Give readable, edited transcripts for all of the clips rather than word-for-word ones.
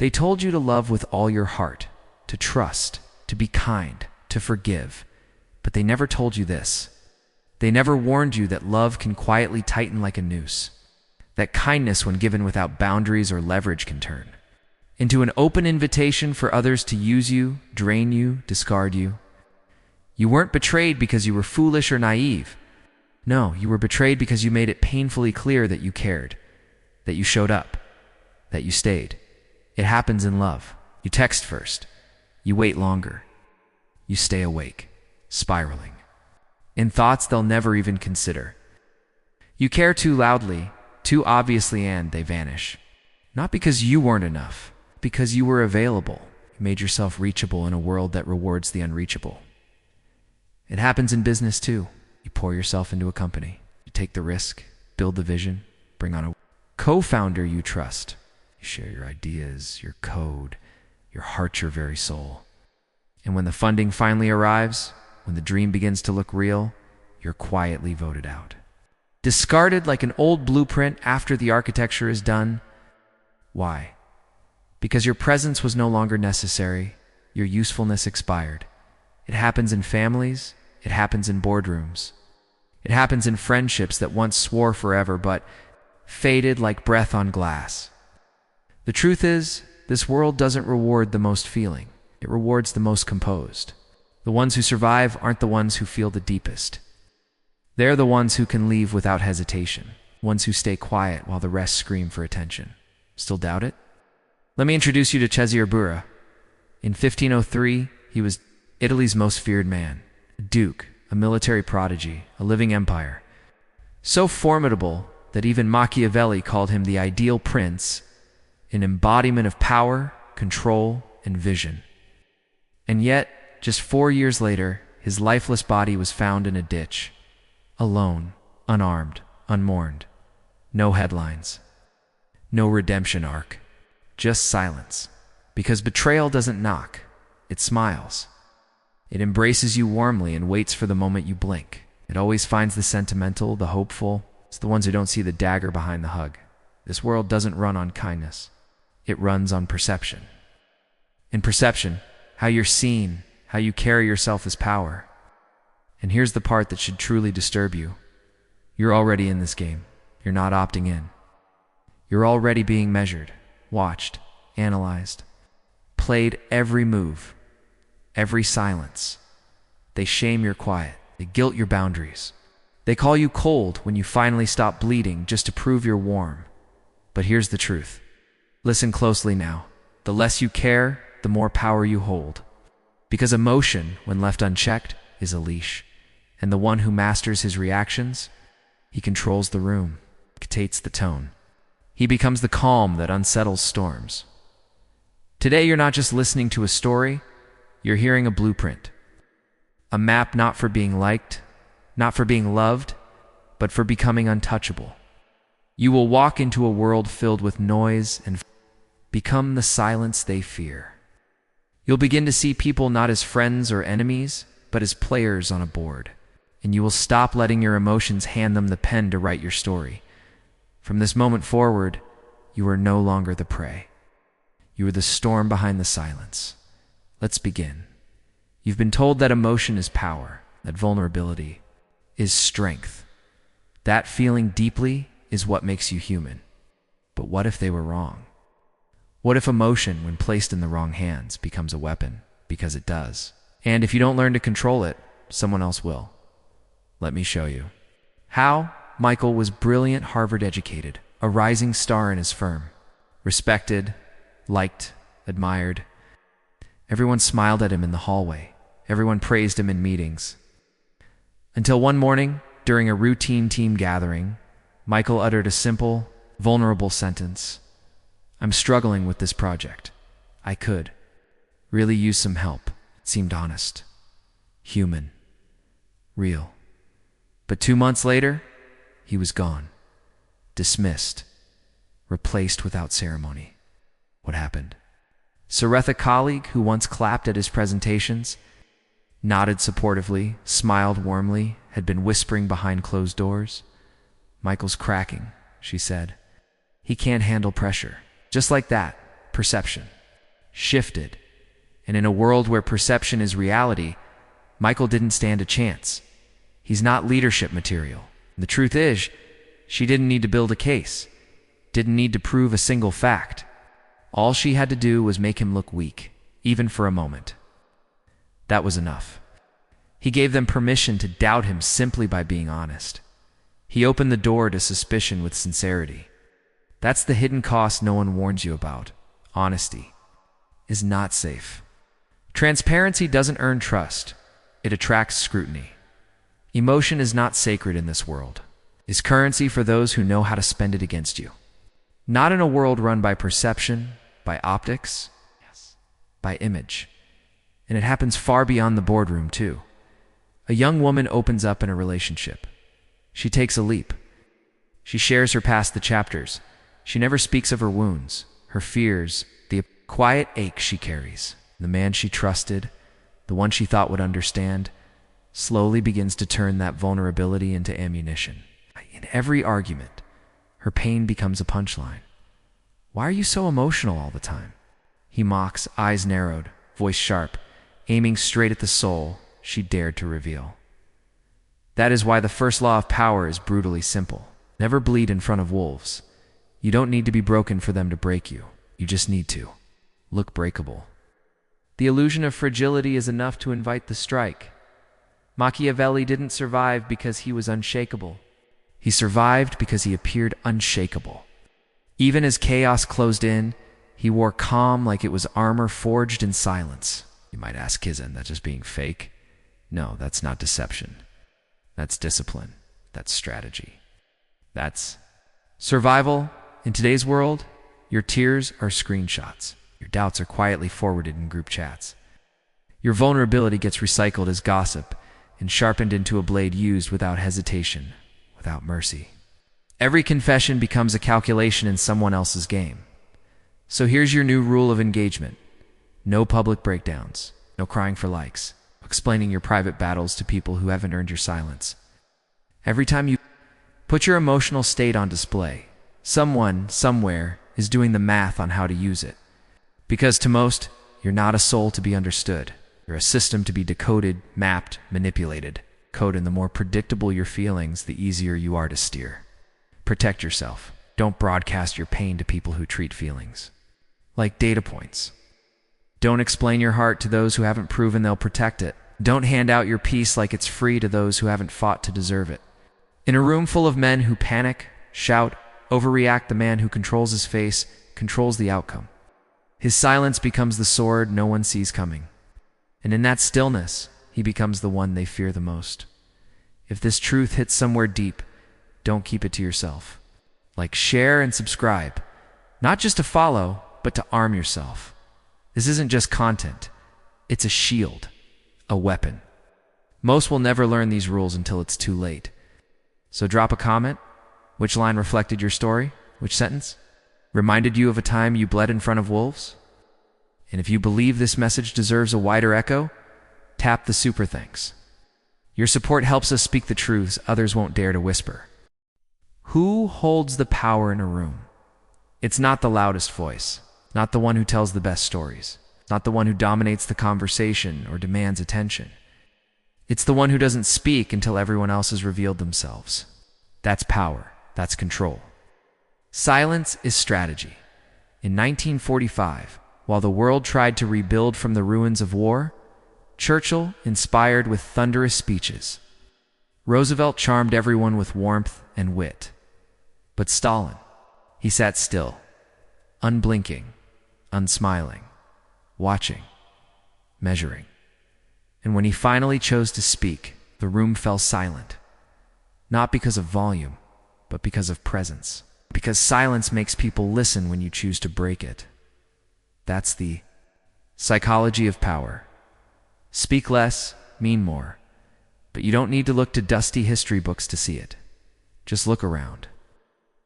They told you to love with all your heart, to trust, to be kind, to forgive. But they never told you this. They never warned you that love can quietly tighten like a noose, that kindness, when given without boundaries or leverage, can turn into an open invitation for others to use you, drain you, discard you. You weren't betrayed because you were foolish or naive. No, you were betrayed because you made it painfully clear that you cared, that you showed up, that you stayed. It happens in love. You text first. You wait longer. You stay awake, spiraling in thoughts they'll never even consider. You care too loudly, too obviously, and they vanish. Not because you weren't enough, because you were available. You made yourself reachable in a world that rewards the unreachable. It happens in business too. You pour yourself into a company. You take the risk, build the vision, bring on a co-founder you trust. You share your ideas, your code, your heart, your very soul. And when the funding finally arrives, when the dream begins to look real, you're quietly voted out. Discarded like an old blueprint after the architecture is done. Why? Because your presence was no longer necessary. Your usefulness expired. It happens in families. It happens in boardrooms. It happens in friendships that once swore forever but faded like breath on glass. The truth is, this world doesn't reward the most feeling. It rewards the most composed. The ones who survive aren't the ones who feel the deepest. They're the ones who can leave without hesitation, ones who stay quiet while the rest scream for attention. Still doubt it? Let me introduce you to Cesare Borgia. In 1503, he was Italy's most feared man, a duke, a military prodigy, a living empire. So formidable that even Machiavelli called him the ideal prince, an embodiment of power, control, and vision. And yet, just 4 years later, his lifeless body was found in a ditch, alone, unarmed, unmourned. No headlines, no redemption arc, just silence. Because betrayal doesn't knock, it smiles. It embraces you warmly and waits for the moment you blink. It always finds the sentimental, the hopeful. It's the ones who don't see the dagger behind the hug. This world doesn't run on kindness. It runs on perception. In perception, how you're seen, how you carry yourself is power. And here's the part that should truly disturb you. You're already in this game. You're not opting in. You're already being measured, watched, analyzed, played every move, every silence. They shame your quiet. They guilt your boundaries. They call you cold when you finally stop bleeding just to prove you're warm. But here's the truth. Listen closely now. The less you care, the more power you hold. Because emotion, when left unchecked, is a leash. And the one who masters his reactions, he controls the room, dictates the tone. He becomes the calm that unsettles storms. Today, you're not just listening to a story, you're hearing a blueprint. A map not for being liked, not for being loved, but for becoming untouchable. You will walk into a world filled with noise and become the silence they fear. You'll begin to see people not as friends or enemies, but as players on a board. And you will stop letting your emotions hand them the pen to write your story. From this moment forward, you are no longer the prey. You are the storm behind the silence. Let's begin. You've been told that emotion is power, that vulnerability is strength. That feeling deeply is what makes you human. But what if they were wrong? What if emotion, when placed in the wrong hands, becomes a weapon? Because it does. And if you don't learn to control it, someone else will. Let me show you. How? Michael was brilliant, Harvard-educated, a rising star in his firm. Respected, liked, admired. Everyone smiled at him in the hallway. Everyone praised him in meetings. Until one morning, during a routine team gathering, Michael uttered a simple, vulnerable sentence. I'm struggling with this project. I could really use some help. It seemed honest, human, real. But 2 months later, he was gone, dismissed, replaced without ceremony. What happened? Sareth, a colleague who once clapped at his presentations, nodded supportively, smiled warmly, had been whispering behind closed doors. Michael's cracking, she said. He can't handle pressure. Just like that, perception. shifted. And in a world where perception is reality, Michael didn't stand a chance. He's not leadership material. And the truth is, she didn't need to build a case, didn't need to prove a single fact. All she had to do was make him look weak, even for a moment. That was enough. He gave them permission to doubt him simply by being honest. He opened the door to suspicion with sincerity. That's the hidden cost no one warns you about. Honesty is not safe. Transparency doesn't earn trust. It attracts scrutiny. Emotion is not sacred in this world. It's currency for those who know how to spend it against you. Not in a world run by perception, by optics, by image. And it happens far beyond the boardroom, too. A young woman opens up in a relationship. She takes a leap. She shares her past, the chapters. She never speaks of her wounds, her fears, the quiet ache she carries. The man she trusted, the one she thought would understand, slowly begins to turn that vulnerability into ammunition. In every argument, her pain becomes a punchline. Why are you so emotional all the time? He mocks, eyes narrowed, voice sharp, aiming straight at the soul she dared to reveal. That is why the first law of power is brutally simple. Never bleed in front of wolves. You don't need to be broken for them to break you. You just need to look breakable. The illusion of fragility is enough to invite the strike. Machiavelli didn't survive because he was unshakable. He survived because he appeared unshakable. Even as chaos closed in, he wore calm like it was armor forged in silence. You might ask, isn't that just being fake? No, that's not deception. That's discipline. That's strategy. That's survival. In today's world, your tears are screenshots. Your doubts are quietly forwarded in group chats. Your vulnerability gets recycled as gossip and sharpened into a blade used without hesitation, without mercy. Every confession becomes a calculation in someone else's game. So here's your new rule of engagement. No public breakdowns, no crying for likes, explaining your private battles to people who haven't earned your silence. Every time you put your emotional state on display, someone, somewhere, is doing the math on how to use it. Because to most, you're not a soul to be understood. You're a system to be decoded, mapped, manipulated. Code, and the more predictable your feelings, the easier you are to steer. Protect yourself. Don't broadcast your pain to people who treat feelings like data points. Don't explain your heart to those who haven't proven they'll protect it. Don't hand out your peace like it's free to those who haven't fought to deserve it. In a room full of men who panic, shout, overreact, the man who controls his face controls the outcome. His silence becomes the sword no one sees coming. And in that stillness, he becomes the one they fear the most. If this truth hits somewhere deep, don't keep it to yourself. Like, share and subscribe. Not just to follow, but to arm yourself. This isn't just content. It's a shield, a weapon. Most will never learn these rules until it's too late. So drop a comment. Which line reflected your story? Which sentence reminded you of a time you bled in front of wolves? And if you believe this message deserves a wider echo, tap the super thanks. Your support helps us speak the truths others won't dare to whisper. Who holds the power in a room? It's not the loudest voice, not the one who tells the best stories, not the one who dominates the conversation or demands attention. It's the one who doesn't speak until everyone else has revealed themselves. That's power. That's control. Silence is strategy. In 1945, while the world tried to rebuild from the ruins of war, Churchill inspired with thunderous speeches. Roosevelt charmed everyone with warmth and wit. But Stalin, he sat still, unblinking, unsmiling, watching, measuring. And when he finally chose to speak, the room fell silent. Not because of volume, but because of presence. Because silence makes people listen when you choose to break it. That's the psychology of power. Speak less, mean more. But you don't need to look to dusty history books to see it. Just look around.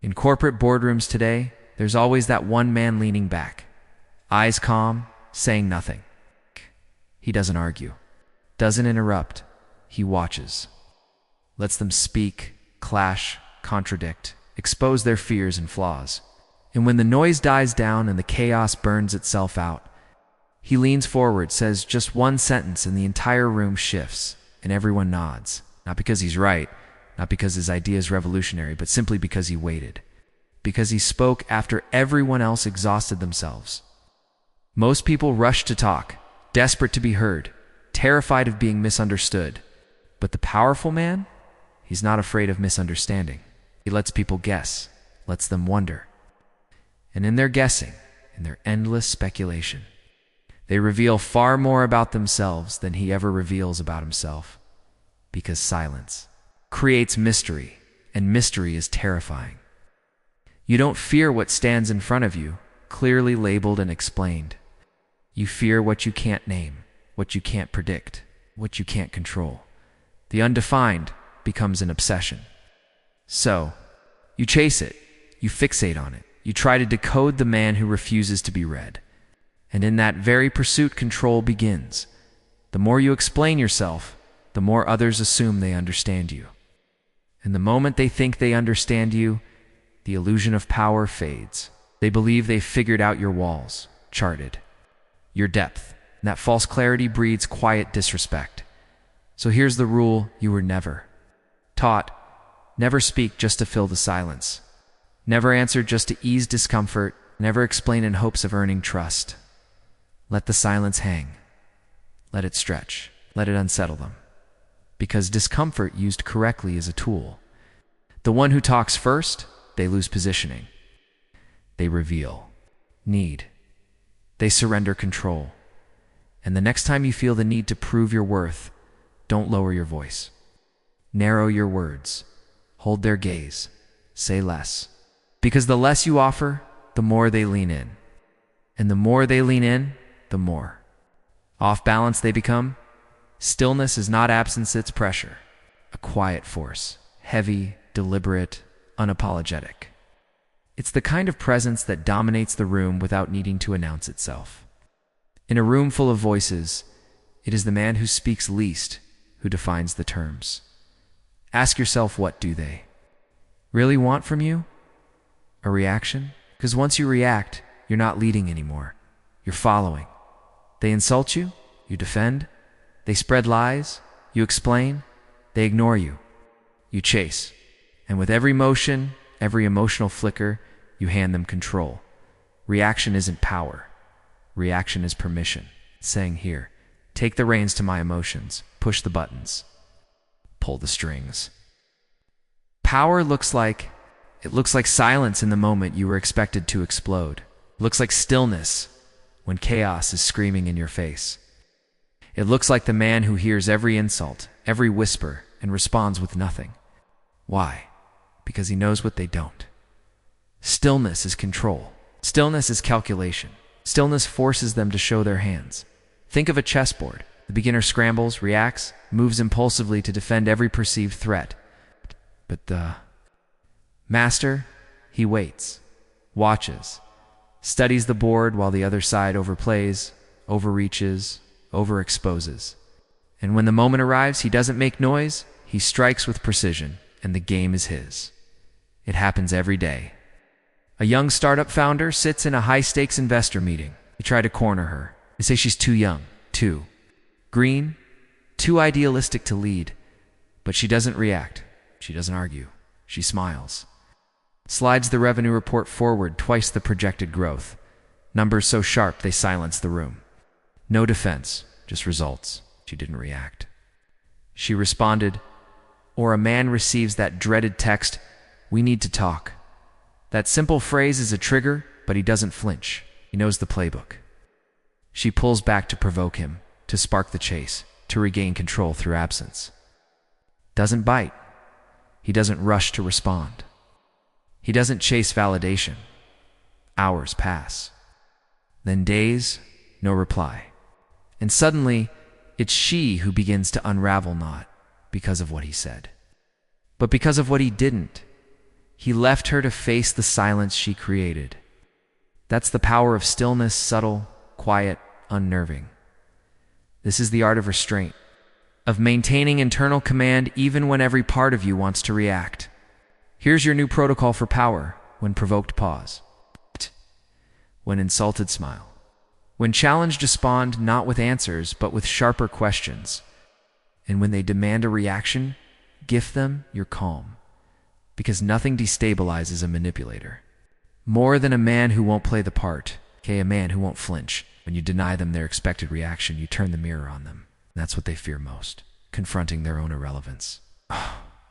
In corporate boardrooms today, there's always that one man leaning back, eyes calm, saying nothing. He doesn't argue, doesn't interrupt. He watches. Lets them speak, clash, contradict, expose their fears and flaws. And when the noise dies down and the chaos burns itself out, He leans forward, says just one sentence, and the entire room shifts, and everyone nods. Not because he's right, not because his idea is revolutionary, but simply because he waited. Because he spoke after everyone else exhausted themselves. Most people rush to talk, desperate to be heard, terrified of being misunderstood. But the powerful man, he's not afraid of misunderstanding. He lets people guess, lets them wonder. And in their guessing, in their endless speculation, they reveal far more about themselves than he ever reveals about himself. Because silence creates mystery, and mystery is terrifying. You don't fear what stands in front of you, clearly labeled and explained. You fear what you can't name, what you can't predict, what you can't control. The undefined becomes an obsession. So, you chase it, you fixate on it, you try to decode the man who refuses to be read. And in that very pursuit, control begins. The more you explain yourself, the more others assume they understand you. And the moment they think they understand you, the illusion of power fades. They believe they've figured out your walls, charted your depth, and that false clarity breeds quiet disrespect. So here's the rule you were never taught. Never speak just to fill the silence. Never answer just to ease discomfort. Never explain in hopes of earning trust. Let the silence hang. Let it stretch. Let it unsettle them. Because discomfort used correctly is a tool. The one who talks first, they lose positioning. They reveal need. They surrender control. And the next time you feel the need to prove your worth, don't lower your voice. Narrow your words. Hold their gaze. Say less. Because the less you offer, the more they lean in. And the more they lean in, the more off balance they become. Stillness is not absence, it's pressure. A quiet force. Heavy, deliberate, unapologetic. It's the kind of presence that dominates the room without needing to announce itself. In a room full of voices, it is the man who speaks least who defines the terms. Ask yourself, what do they really want from you? A reaction? Because once you react, you're not leading anymore. You're following. They insult you, you defend. They spread lies, you explain. They ignore you, you chase. And with every motion, every emotional flicker, you hand them control. Reaction isn't power. Reaction is permission. It's saying, here, take the reins to my emotions. Push the buttons. Pull the strings. Power looks like silence in the moment you were expected to explode. It looks like stillness when chaos is screaming in your face. It looks like the man who hears every insult, every whisper, and responds with nothing. Why? Because he knows what they don't. Stillness is control. Stillness is calculation. Stillness forces them to show their hands. Think of a chessboard. The beginner scrambles, reacts, moves impulsively to defend every perceived threat. But the master, he waits, watches, studies the board while the other side overplays, overreaches, overexposes. And when the moment arrives, he doesn't make noise, he strikes with precision, and the game is his. It happens every day. A young startup founder sits in a high-stakes investor meeting. They try to corner her. They say she's too young, too green, too idealistic to lead. But she doesn't react. She doesn't argue. She smiles. Slides the revenue report forward, twice the projected growth. Numbers so sharp they silence the room. No defense, just results. She didn't react. She responded, or a man receives that dreaded text, "We need to talk." That simple phrase is a trigger, but he doesn't flinch. He knows the playbook. She pulls back to provoke him, to spark the chase, to regain control through absence. Doesn't bite. He doesn't rush to respond. He doesn't chase validation. Hours pass. Then days, no reply. And suddenly, it's she who begins to unravel, not because of what he said, but because of what he didn't. He left her to face the silence she created. That's the power of stillness, subtle, quiet, unnerving. This is the art of restraint, of maintaining internal command even when every part of you wants to react. Here's your new protocol for power: when provoked, pause. When insulted, smile. When challenged, respond not with answers, but with sharper questions. And when they demand a reaction, gift them your calm, because nothing destabilizes a manipulator more than a man who won't play the part, a man who won't flinch. When you deny them their expected reaction, you turn the mirror on them. That's what they fear most, confronting their own irrelevance.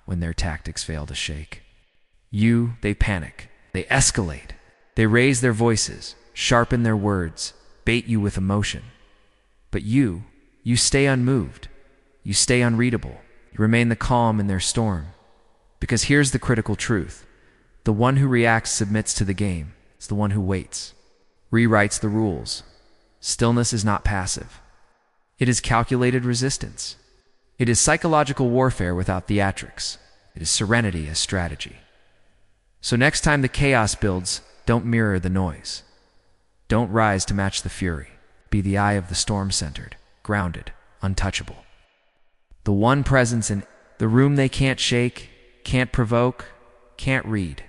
When their tactics fail to shake they panic, they escalate, they raise their voices, sharpen their words, bait you with emotion. But you stay unmoved, you stay unreadable, you remain the calm in their storm. Because here's the critical truth: the one who reacts submits to the game. It's the one who waits, rewrites the rules. Stillness is not passive. It is calculated resistance. It is psychological warfare without theatrics. It is serenity as strategy. So next time the chaos builds, don't mirror the noise. Don't rise to match the fury. Be the eye of the storm, centered, grounded, untouchable. The one presence in the room they can't shake, can't provoke, can't read.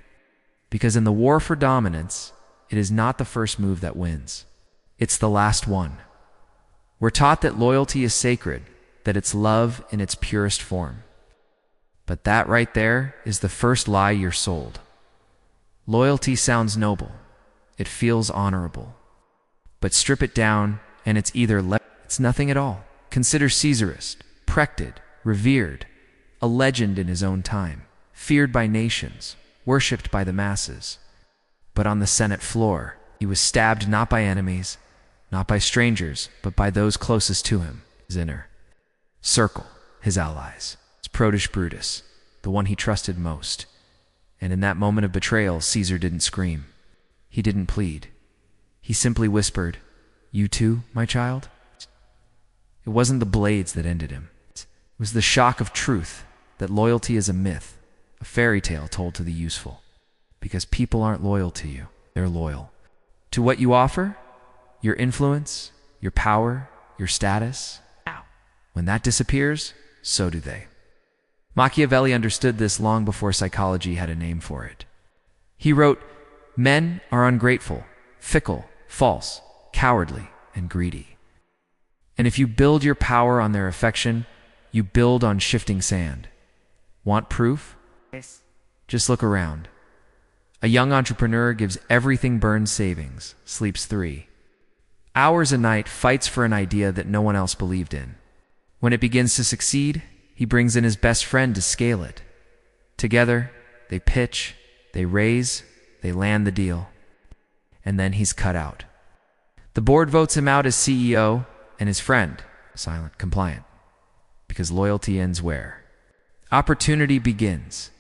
Because in the war for dominance, it is not the first move that wins. It's the last one. We're taught that loyalty is sacred, that it's love in its purest form. But that right there is the first lie you're sold. Loyalty sounds noble. It feels honorable. But strip it down, and it's it's nothing at all. Consider Caesarist, protected, revered, a legend in his own time, feared by nations, worshipped by the masses. But on the Senate floor, he was stabbed not by enemies, not by strangers, but by those closest to him, his inner circle, his allies, his Protus Brutus, the one he trusted most. And in that moment of betrayal, Caesar didn't scream. He didn't plead. He simply whispered, "You too, my child?" It wasn't the blades that ended him. It was the shock of truth that loyalty is a myth, a fairy tale told to the useful. Because people aren't loyal to you. They're loyal to what you offer, your influence, your power, your status. When that disappears, so do they. Machiavelli understood this long before psychology had a name for it. He wrote, "Men are ungrateful, fickle, false, cowardly, and greedy. And if you build your power on their affection, you build on shifting sand. Want proof? Yes. Just look around. A young entrepreneur gives everything burned savings, sleeps 3 hours a night, fights for an idea that no one else believed in. When it begins to succeed, he brings in his best friend to scale it. Together, they pitch, they raise, they land the deal. And then he's cut out. The board votes him out as CEO, and his friend, silent, compliant. Because loyalty ends where? Opportunity begins.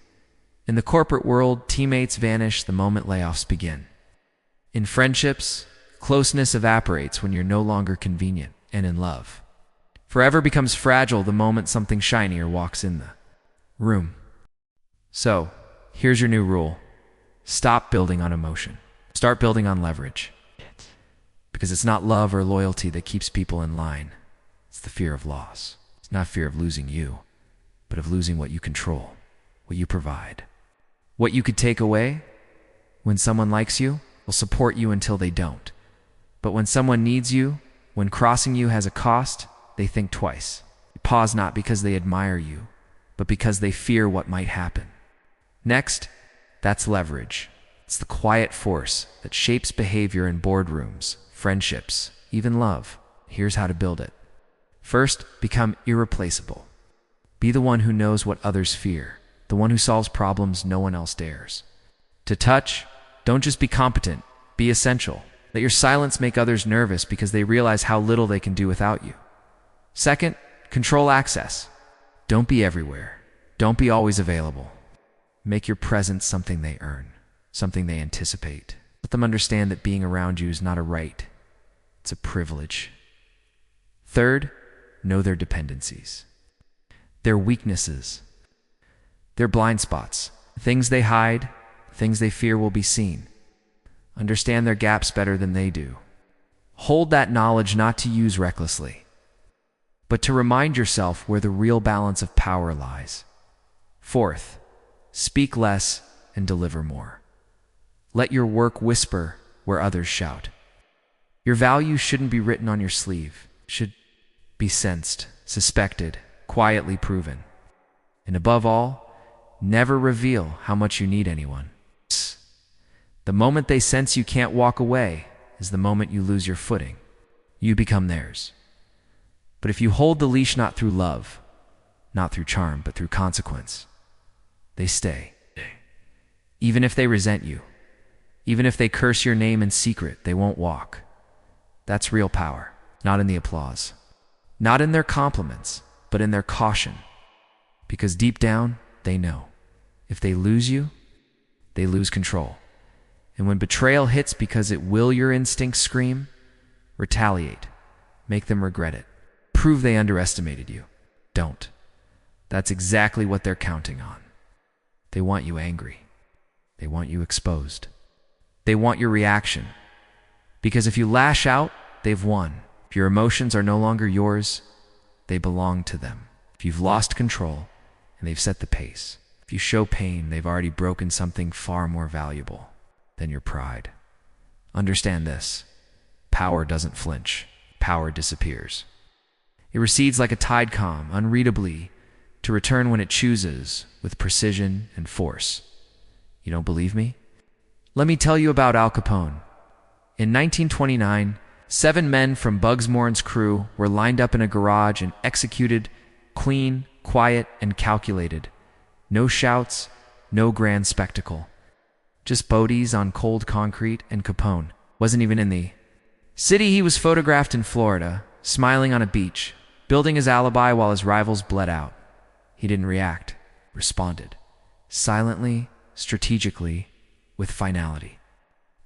In the corporate world, teammates vanish the moment layoffs begin. In friendships, closeness evaporates when you're no longer convenient. And in love, forever becomes fragile the moment something shinier walks in the room. So, here's your new rule. Stop building on emotion. Start building on leverage. Because it's not love or loyalty that keeps people in line. It's the fear of loss. It's not fear of losing you, but of losing what you control, what you provide. What you could take away. When someone likes you, will support you until they don't. But when someone needs you, when crossing you has a cost, they think twice. They pause not because they admire you, but because they fear what might happen. Next, that's leverage. It's the quiet force that shapes behavior in boardrooms, friendships, even love. Here's how to build it. First, become irreplaceable. Be the one who knows what others fear, the one who solves problems no one else dares. To touch, don't just be competent, be essential. Let your silence make others nervous because they realize how little they can do without you. Second, control access. Don't be everywhere. Don't be always available. Make your presence something they earn, something they anticipate. Let them understand that being around you is not a right. It's a privilege. Third, know their dependencies, their weaknesses, their blind spots, things they hide, things they fear will be seen. Understand their gaps better than they do. Hold that knowledge not to use recklessly, but to remind yourself where the real balance of power lies. Fourth, speak less and deliver more. Let your work whisper where others shout. Your value shouldn't be written on your sleeve. It should be sensed, suspected, quietly proven. And above all, never reveal how much you need anyone. The moment they sense you can't walk away is the moment you lose your footing. You become theirs. But if you hold the leash not through love, not through charm, but through consequence, they stay. Even if they resent you, even if they curse your name in secret, they won't walk. That's real power, not in the applause, not in their compliments, but in their caution. Because deep down, they know, if they lose you, they lose control. And when betrayal hits because it will, your instincts scream, retaliate, make them regret it, prove they underestimated you. Don't. That's exactly what they're counting on. They want you angry. They want you exposed. They want your reaction. Because if you lash out, they've won. If your emotions are no longer yours, they belong to them. If you've lost control, and they've set the pace. If you show pain, they've already broken something far more valuable than your pride. Understand this. Power doesn't flinch. Power disappears. It recedes like a tide calm, unreadably, to return when it chooses, with precision and force. You don't believe me? Let me tell you about Al Capone. In 1929, 7 men from Bugs Moran's crew were lined up in a garage and executed, clean, quiet, and calculated. No shouts, no grand spectacle. Just bodies on cold concrete, and Capone wasn't even in the city. He was photographed in Florida, smiling on a beach, building his alibi while his rivals bled out. He didn't react, responded. Silently, strategically, with finality.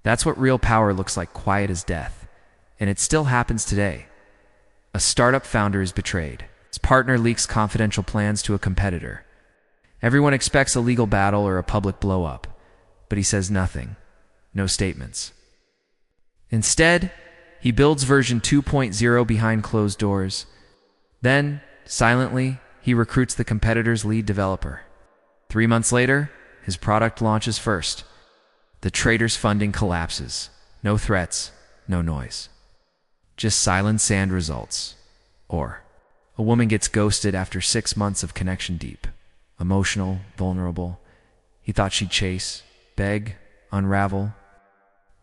That's what real power looks like, quiet as death. And it still happens today. A startup founder is betrayed. His partner leaks confidential plans to a competitor. Everyone expects a legal battle or a public blow-up, but he says nothing, no statements. Instead, he builds version 2.0 behind closed doors. Then, silently, he recruits the competitor's lead developer. 3 months later, his product launches first. The traitor's funding collapses. No threats, no noise. Just silent sand results. Or, a woman gets ghosted after 6 months of connection deep. Emotional, vulnerable. He thought she'd chase, beg, unravel.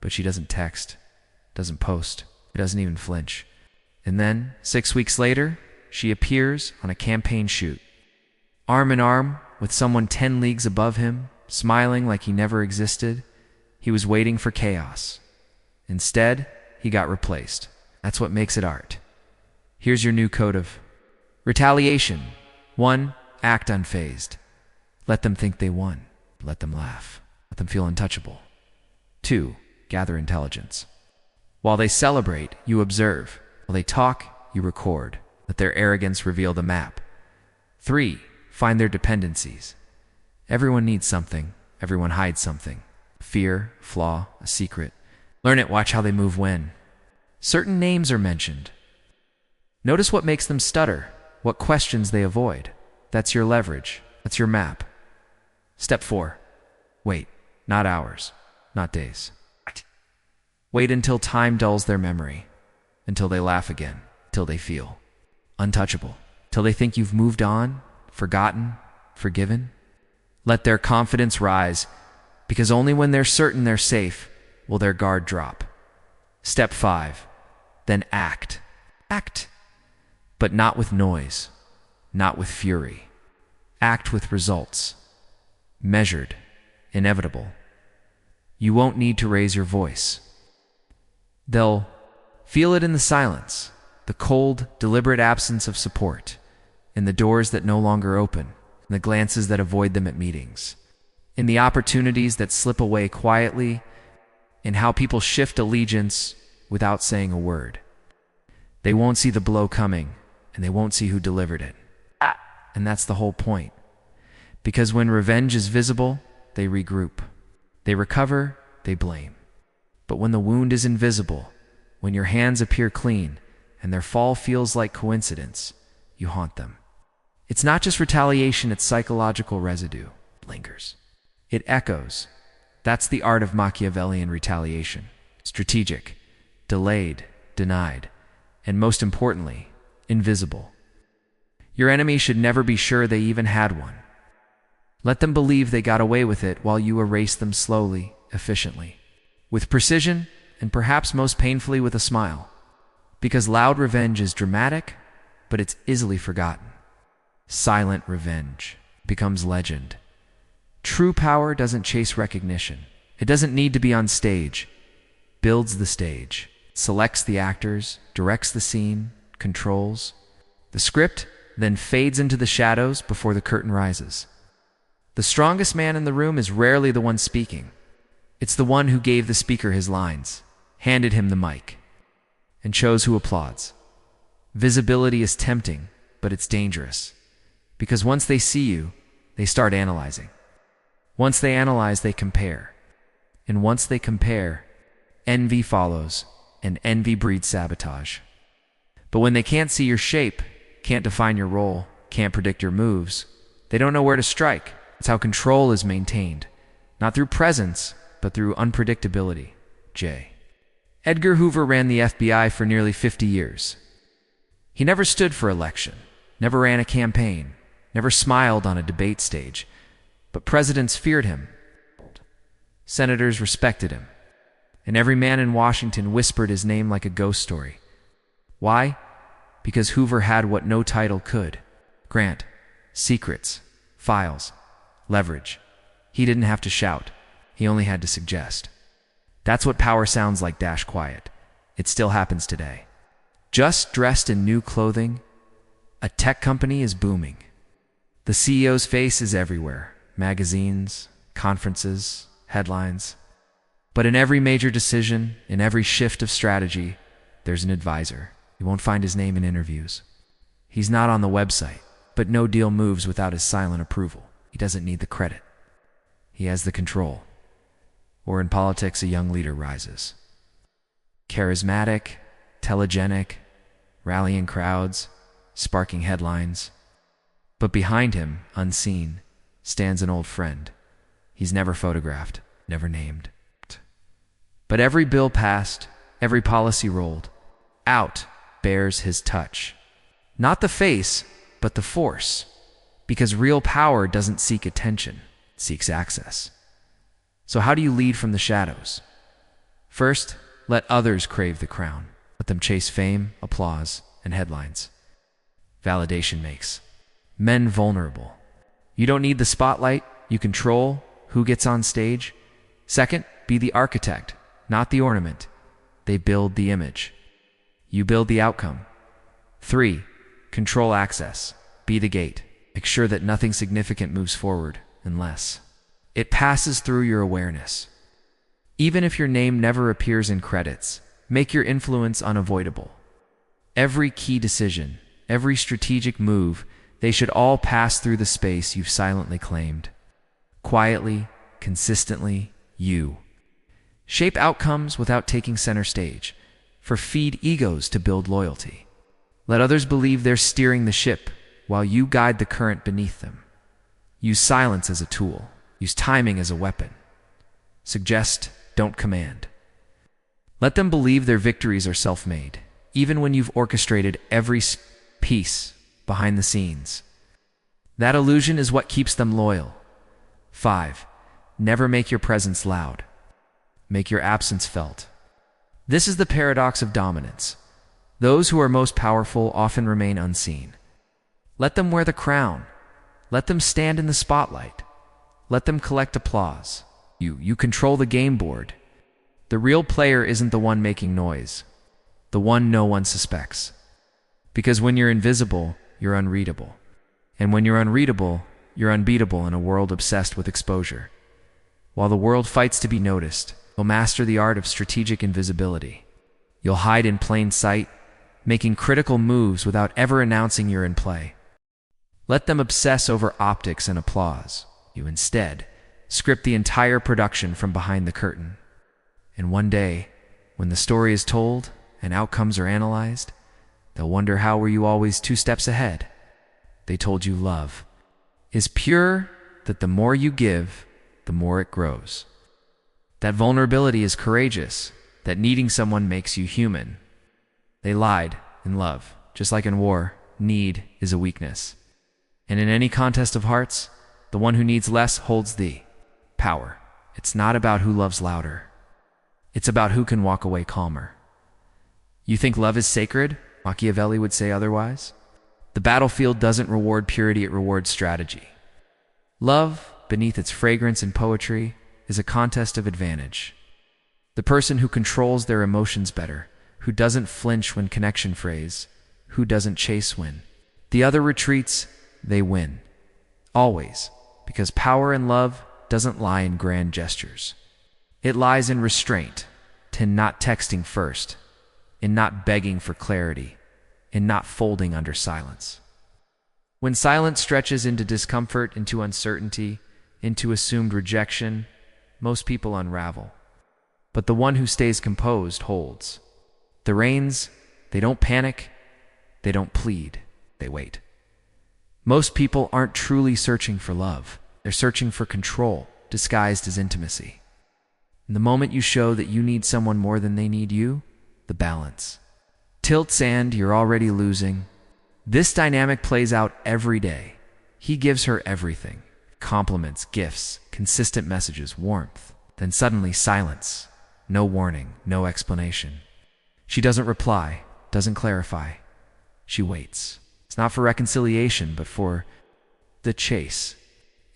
But she doesn't text, doesn't post, doesn't even flinch. And then, 6 weeks later, she appears on a campaign shoot. Arm in arm with someone 10 leagues above him, smiling like he never existed. He was waiting for chaos. Instead, he got replaced. That's what makes it art. Here's your new code of retaliation. 1. Act unfazed. Let them think they won. Let them laugh. Let them feel untouchable. 2. Gather intelligence. While they celebrate, you observe. While they talk, you record. Let their arrogance reveal the map. 3. Find their dependencies. Everyone needs something. Everyone hides something. Fear, flaw, a secret. Learn it, watch how they move when certain names are mentioned. Notice what makes them stutter, what questions they avoid. That's your leverage. That's your map. Step 4. Wait, not hours, not days. Wait until time dulls their memory, until they laugh again, till they feel untouchable, till they think you've moved on, forgotten, forgiven. Let their confidence rise, because only when they're certain they're safe will their guard drop. Step 5. Then act. Act. But not with noise, not with fury. Act with results. Measured, inevitable. You won't need to raise your voice. They'll feel it in the silence, the cold, deliberate absence of support, in the doors that no longer open, in the glances that avoid them at meetings, in the opportunities that slip away quietly, in how people shift allegiance without saying a word. They won't see the blow coming, and they won't see who delivered it. And that's the whole point. Because when revenge is visible, they regroup. They recover, they blame. But when the wound is invisible, when your hands appear clean, and their fall feels like coincidence, you haunt them. It's not just retaliation, it's psychological residue. It lingers. It echoes. That's the art of Machiavellian retaliation. Strategic, delayed, denied, and most importantly, invisible. Your enemy should never be sure they even had one. Let them believe they got away with it while you erase them slowly, efficiently, with precision, and perhaps most painfully with a smile. Because loud revenge is dramatic, but it's easily forgotten. Silent revenge becomes legend. True power doesn't chase recognition. It doesn't need to be on stage. Builds the stage, selects the actors, directs the scene, controls. The script then fades into the shadows before the curtain rises. The strongest man in the room is rarely the one speaking. It's the one who gave the speaker his lines, handed him the mic, and chose who applauds. Visibility is tempting, but it's dangerous. Because once they see you, they start analyzing. Once they analyze, they compare. And once they compare, envy follows, and envy breeds sabotage. But when they can't see your shape, can't define your role, can't predict your moves, they don't know where to strike. It's how control is maintained, not through presence, but through unpredictability. J. Edgar Hoover ran the FBI for nearly 50 years. He never stood for election, never ran a campaign, never smiled on a debate stage, but presidents feared him. Senators respected him, and every man in Washington whispered his name like a ghost story. Why? Because Hoover had what no title could: grant, secrets, files, leverage. He didn't have to shout. He only had to suggest. That's what power sounds like, quiet. It still happens today. Just dressed in new clothing, a tech company is booming. The CEO's face is everywhere: magazines, conferences, headlines. But in every major decision, in every shift of strategy, there's an advisor. You won't find his name in interviews. He's not on the website, but no deal moves without his silent approval. He doesn't need the credit. He has the control. Or in politics, a young leader rises. Charismatic, telegenic, rallying crowds, sparking headlines. But behind him, unseen, stands an old friend. He's never photographed, never named. But every bill passed, every policy rolled out bears his touch. Not the face, but the force. Because real power doesn't seek attention, it seeks access. So how do you lead from the shadows? First, let others crave the crown. Let them chase fame, applause, and headlines. Validation makes men vulnerable. You don't need the spotlight. You control who gets on stage. Second, be the architect, not the ornament. They build the image. You build the outcome. 3, control access. Be the gate. Make sure that nothing significant moves forward unless it passes through your awareness. Even if your name never appears in credits, make your influence unavoidable. Every key decision, every strategic move, they should all pass through the space you've silently claimed. Quietly, consistently, you. Shape outcomes without taking center stage, for feed egos to build loyalty. Let others believe they're steering the ship while you guide the current beneath them. Use silence as a tool. Use timing as a weapon. Suggest, don't command. Let them believe their victories are self-made, even when you've orchestrated every piece behind the scenes. That illusion is what keeps them loyal. 5, never make your presence loud. Make your absence felt. This is the paradox of dominance. Those who are most powerful often remain unseen. Let them wear the crown. Let them stand in the spotlight. Let them collect applause. You control the game board. The real player isn't the one making noise, the one no one suspects. Because when you're invisible, you're unreadable. And when you're unreadable, you're unbeatable in a world obsessed with exposure. While the world fights to be noticed, you'll master the art of strategic invisibility. You'll hide in plain sight, making critical moves without ever announcing you're in play. Let them obsess over optics and applause. You instead script the entire production from behind the curtain. And one day, when the story is told and outcomes are analyzed, they'll wonder how were you always 2 steps ahead. They told you love is pure, that the more you give, the more it grows. That vulnerability is courageous, that needing someone makes you human. They lied in love. Just like in war, need is a weakness. And in any contest of hearts, the one who needs less holds the power. It's not about who loves louder. It's about who can walk away calmer. You think love is sacred? Machiavelli would say otherwise. The battlefield doesn't reward purity, it rewards strategy. Love, beneath its fragrance and poetry, is a contest of advantage. The person who controls their emotions better, who doesn't flinch when connection frays, who doesn't chase win. The other retreats, they win. Always, because power in love doesn't lie in grand gestures. It lies in restraint, in not texting first, in not begging for clarity, in not folding under silence. When silence stretches into discomfort, into uncertainty, into assumed rejection, most people unravel. But the one who stays composed holds. The reins, they don't panic, they don't plead, they wait. Most people aren't truly searching for love. They're searching for control, disguised as intimacy. And the moment you show that you need someone more than they need you, the balance tilts and you're already losing. This dynamic plays out every day. He gives her everything. Compliments, gifts, consistent messages, warmth. Then suddenly silence. No warning, no explanation. She doesn't reply, doesn't clarify. She waits. It's not for reconciliation, but for the chase.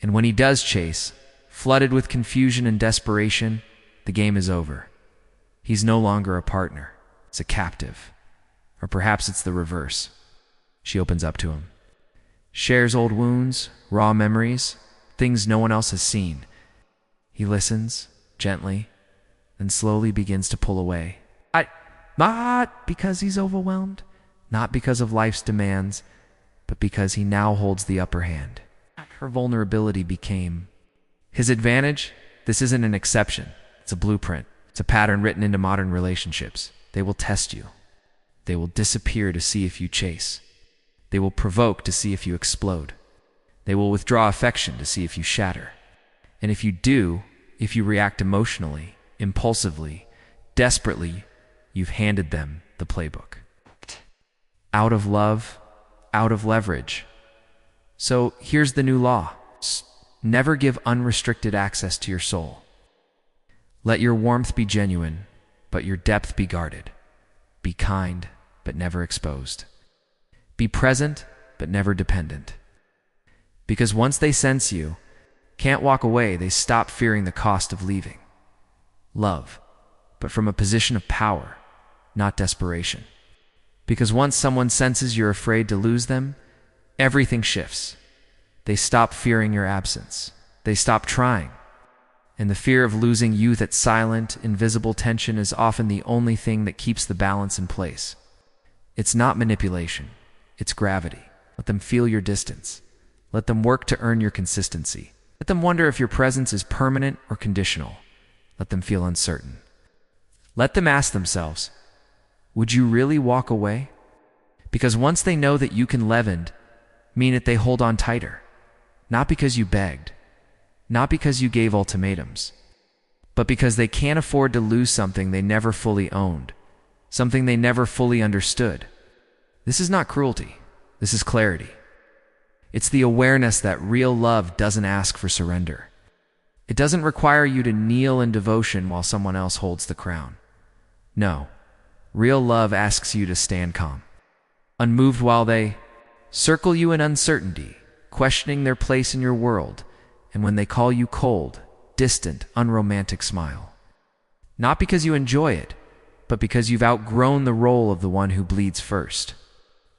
And when he does chase, flooded with confusion and desperation, the game is over. He's no longer a partner. It's a captive. Or perhaps it's the reverse. She opens up to him. Shares old wounds, raw memories, things no one else has seen. He listens, gently, then slowly begins to pull away. Not because he's overwhelmed, not because of life's demands, but because he now holds the upper hand. Her vulnerability became his advantage. This isn't an exception. It's a blueprint. It's a pattern written into modern relationships. They will test you. They will disappear to see if you chase. They will provoke to see if you explode. They will withdraw affection to see if you shatter. And if you do, if you react emotionally, impulsively, desperately, you've handed them the playbook. Out of love, out of leverage. So here's the new law. Never give unrestricted access to your soul. Let your warmth be genuine, but your depth be guarded. Be kind, but never exposed. Be present, but never dependent. Because once they sense you, can't walk away, they stop fearing the cost of leaving. Love, but from a position of power, not desperation. Because once someone senses you're afraid to lose them, everything shifts. They stop fearing your absence. They stop trying. And the fear of losing you, that silent, invisible tension, is often the only thing that keeps the balance in place. It's not manipulation. It's gravity. Let them feel your distance. Let them work to earn your consistency. Let them wonder if your presence is permanent or conditional. Let them feel uncertain. Let them ask themselves, would you really walk away? Because once they know that you can leavened, mean it, they hold on tighter. Not because you begged, not because you gave ultimatums, but because they can't afford to lose something they never fully owned, something they never fully understood. This is not cruelty. This is clarity. It's the awareness that real love doesn't ask for surrender. It doesn't require you to kneel in devotion while someone else holds the crown. No, real love asks you to stand calm, unmoved while they circle you in uncertainty, questioning their place in your world, and when they call you cold, distant, unromantic, smile. Not because you enjoy it, but because you've outgrown the role of the one who bleeds first.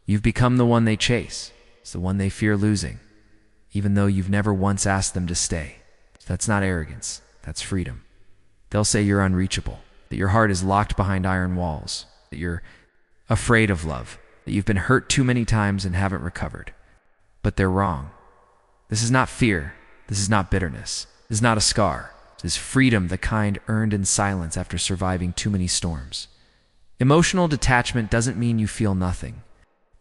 You've become the one they chase. It's the one they fear losing, even though you've never once asked them to stay. That's not arrogance. That's freedom. They'll say you're unreachable, that your heart is locked behind iron walls, that you're afraid of love, that you've been hurt too many times and haven't recovered. But they're wrong. This is not fear. This is not bitterness. This is not a scar. This is freedom, the kind earned in silence after surviving too many storms. Emotional detachment doesn't mean you feel nothing.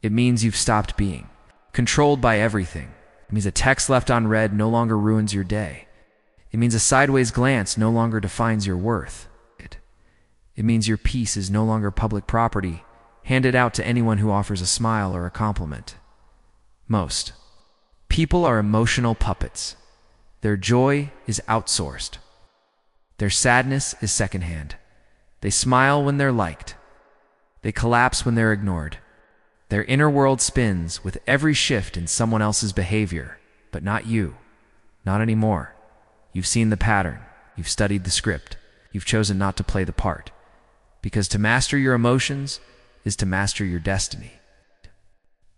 It means you've stopped being controlled by everything. It means a text left unread no longer ruins your day. It means a sideways glance no longer defines your worth. It It means your peace is no longer public property, handed out to anyone who offers a smile or a compliment. Most people are emotional puppets. Their joy is outsourced. Their sadness is secondhand. They smile when they're liked. They collapse when they're ignored. Their inner world spins with every shift in someone else's behavior, but not you. Not anymore. You've seen the pattern. You've studied the script. You've chosen not to play the part. Because to master your emotions is to master your destiny.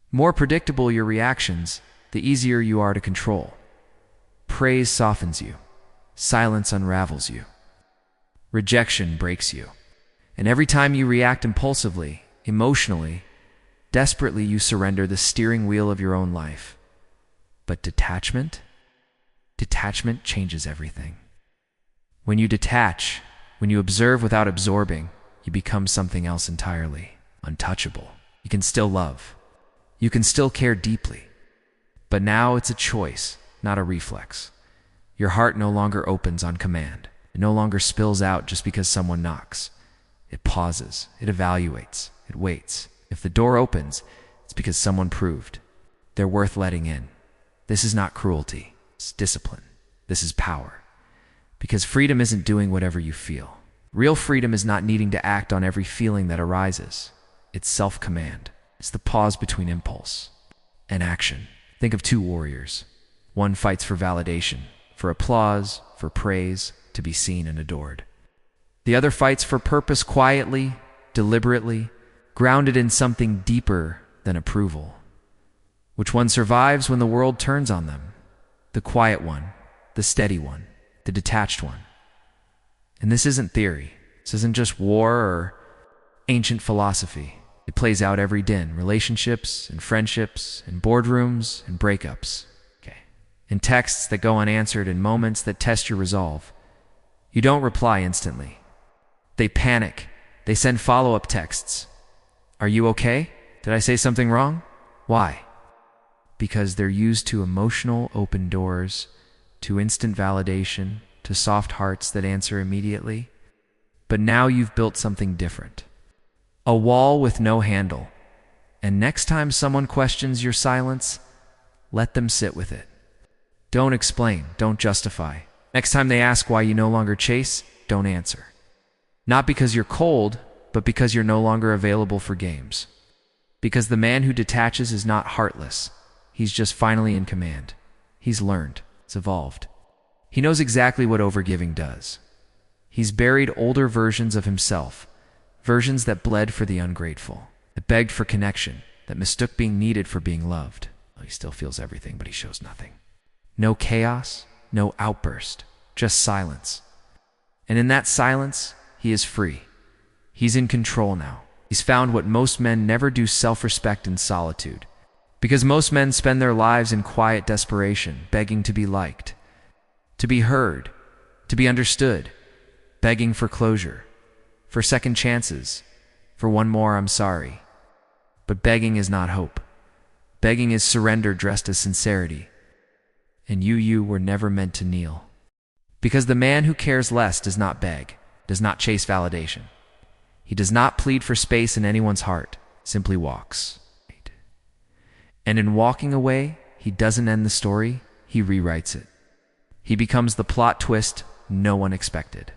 More predictable your reactions, the easier you are to control. Praise softens you. Silence unravels you. Rejection breaks you. And every time you react impulsively, emotionally, desperately, you surrender the steering wheel of your own life. But detachment? Detachment changes everything. When you detach, when you observe without absorbing, you become something else entirely, untouchable. You can still love. You can still care deeply. But now it's a choice, not a reflex. Your heart no longer opens on command. It no longer spills out just because someone knocks. It pauses. It evaluates. It waits. If the door opens, it's because someone proved they're worth letting in. This is not cruelty. It's discipline. This is power. Because freedom isn't doing whatever you feel. Real freedom is not needing to act on every feeling that arises. It's self-command. It's the pause between impulse and action. Think of two warriors. One fights for validation, for applause, for praise, to be seen and adored. The other fights for purpose quietly, deliberately, grounded in something deeper than approval. Which one survives when the world turns on them? The quiet one, the steady one, the detached one. And this isn't theory. This isn't just war or ancient philosophy. It plays out every day in relationships and friendships and boardrooms and breakups. In texts that go unanswered, in moments that test your resolve. You don't reply instantly. They panic. They send follow-up texts. Are you okay? Did I say something wrong? Why? Because they're used to emotional open doors, to instant validation, to soft hearts that answer immediately. But now you've built something different. A wall with no handle. And next time someone questions your silence, let them sit with it. Don't explain, don't justify. Next time they ask why you no longer chase, don't answer. Not because you're cold, but because you're no longer available for games. Because the man who detaches is not heartless. He's just finally in command. He's learned. It's evolved. He knows exactly what overgiving does. He's buried older versions of himself, versions that bled for the ungrateful, that begged for connection, that mistook being needed for being loved. Well, he still feels everything, but he shows nothing. No chaos, no outburst, just silence. And in that silence, he is free. He's in control now. He's found what most men never do: self-respect in solitude. Because most men spend their lives in quiet desperation, begging to be liked, to be heard, to be understood, begging for closure, for second chances, for one more "I'm sorry." But begging is not hope. Begging is surrender dressed as sincerity. And you were never meant to kneel. Because the man who cares less does not beg, does not chase validation. He does not plead for space in anyone's heart, simply walks. And in walking away, he doesn't end the story, he rewrites it. He becomes the plot twist no one expected.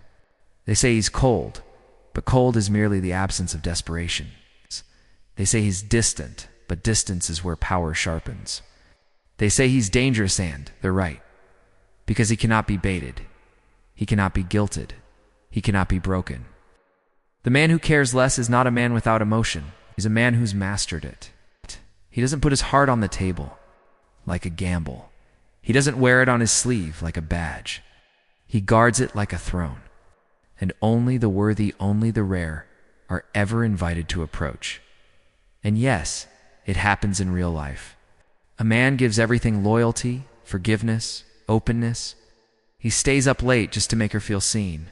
They say he's cold, but cold is merely the absence of desperation. They say he's distant, but distance is where power sharpens. They say he's dangerous, and they're right. Because he cannot be baited. He cannot be guilted. He cannot be broken. The man who cares less is not a man without emotion. He's a man who's mastered it. He doesn't put his heart on the table like a gamble. He doesn't wear it on his sleeve like a badge. He guards it like a throne. And only the worthy, only the rare, are ever invited to approach. And yes, it happens in real life. A man gives everything: loyalty, forgiveness, openness. He stays up late just to make her feel seen.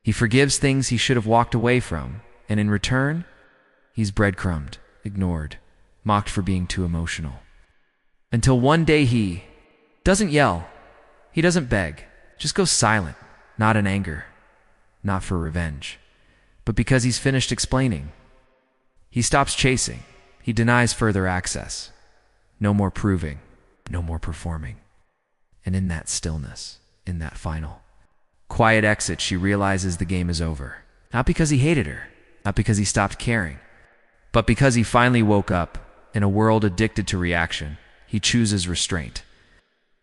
He forgives things he should have walked away from, and in return, he's breadcrumbed, ignored, mocked for being too emotional. Until one day he doesn't yell, he doesn't beg, just goes silent, not in anger, not for revenge, but because he's finished explaining. He stops chasing. He denies further access. No more proving, no more performing. And in that stillness, in that final, quiet exit, she realizes the game is over. Not because he hated her, not because he stopped caring, but because he finally woke up. In a world addicted to reaction, he chooses restraint.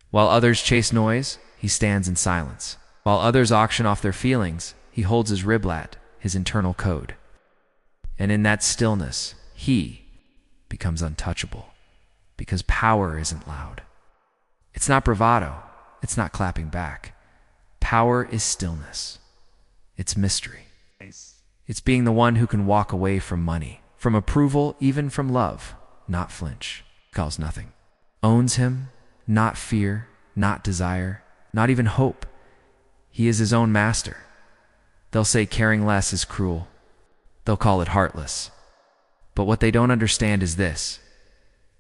While others chase noise, he stands in silence. While others auction off their feelings, he holds his riblat, his internal code. And in that stillness, he becomes untouchable. Because power isn't loud. It's not bravado. It's not clapping back. Power is stillness. It's mystery. It's being the one who can walk away from money, from approval, even from love, not flinch, calls nothing. Owns him, not fear, not desire, not even hope. He is his own master. They'll say caring less is cruel. They'll call it heartless. But what they don't understand is this.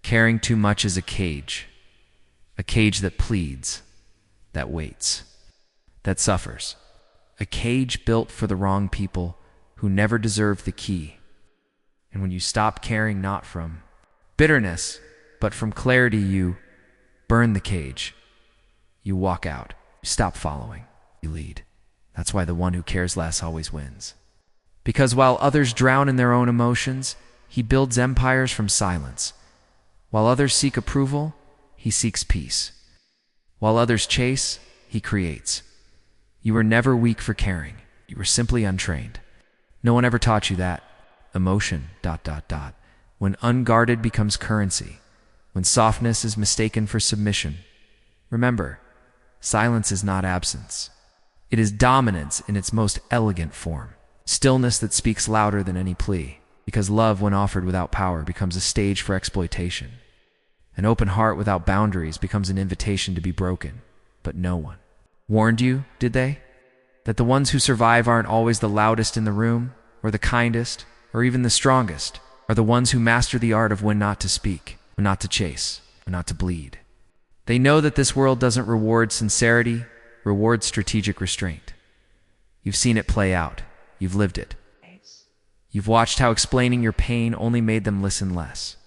Caring too much is a cage that pleads, that waits, that suffers. A cage built for the wrong people who never deserved the key. And when you stop caring not from bitterness, but from clarity, you burn the cage. You walk out. You stop following. You lead. That's why the one who cares less always wins. Because while others drown in their own emotions, he builds empires from silence. While others seek approval, he seeks peace. While others chase, he creates. You were never weak for caring. You were simply untrained. No one ever taught you that. Emotion, ... When unguarded becomes currency. When softness is mistaken for submission. Remember, silence is not absence. It is dominance in its most elegant form. Stillness that speaks louder than any plea. Because love, when offered without power, becomes a stage for exploitation. An open heart without boundaries becomes an invitation to be broken. But no one warned you, did they? That the ones who survive aren't always the loudest in the room, or the kindest, or even the strongest, are the ones who master the art of when not to speak, when not to chase, when not to bleed. They know that this world doesn't reward sincerity, rewards strategic restraint. You've seen it play out. You've lived it. You've watched how explaining your pain only made them listen less.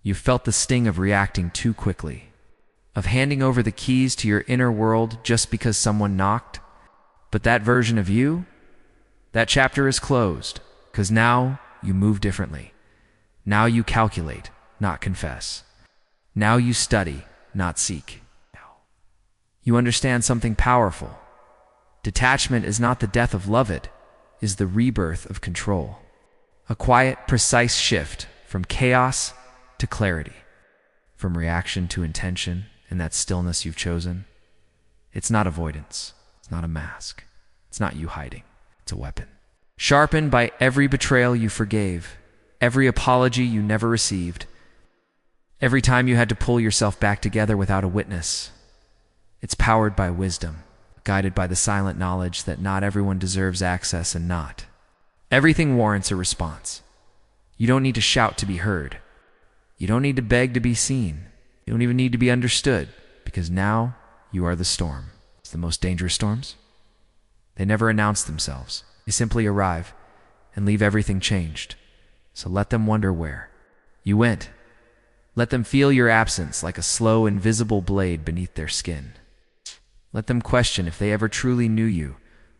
You've felt the sting of reacting too quickly, of handing over the keys to your inner world just because someone knocked. But that version of you, that chapter is closed, because now you move differently. Now you calculate, not confess. Now you study, not seek. You understand something powerful. Detachment is not the death of love, it is the rebirth of control. A quiet, precise shift from chaos to clarity, from reaction to intention in that stillness you've chosen. It's not avoidance. It's not a mask. It's not you hiding. It's a weapon. Sharpened by every betrayal you forgave, every apology you never received, every time you had to pull yourself back together without a witness. It's powered by wisdom, guided by the silent knowledge that not everyone deserves access and not everything warrants a response. You don't need to shout to be heard. You don't need to beg to be seen. You don't even need to be understood, because now you are the storm. It's the most dangerous storms. They never announce themselves. They simply arrive and leave everything changed. So let them wonder where you went. Let them feel your absence like a slow, invisible blade beneath their skin. Let them question if they ever truly knew you,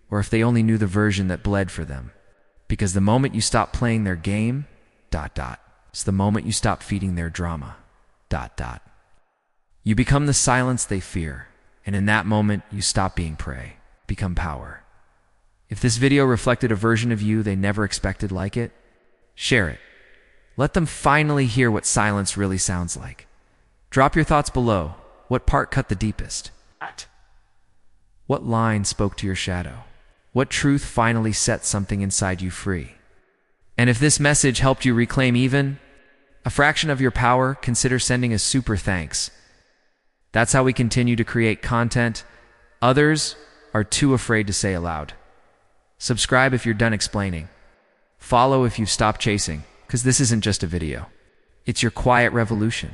or if they only knew the version that bled for them. Because the moment you stop playing their game, ... it's the moment you stop feeding their drama, ... You become the silence they fear, and in that moment you stop being prey, become power. If this video reflected a version of you they never expected like it, share it. Let them finally hear what silence really sounds like. Drop your thoughts below. What part cut the deepest? What line spoke to your shadow? What truth finally set something inside you free? And if this message helped you reclaim even a fraction of your power, consider sending a super thanks. That's how we continue to create content others are too afraid to say aloud. Subscribe if you're done explaining. Follow if you've stopped chasing, because this isn't just a video. It's your quiet revolution.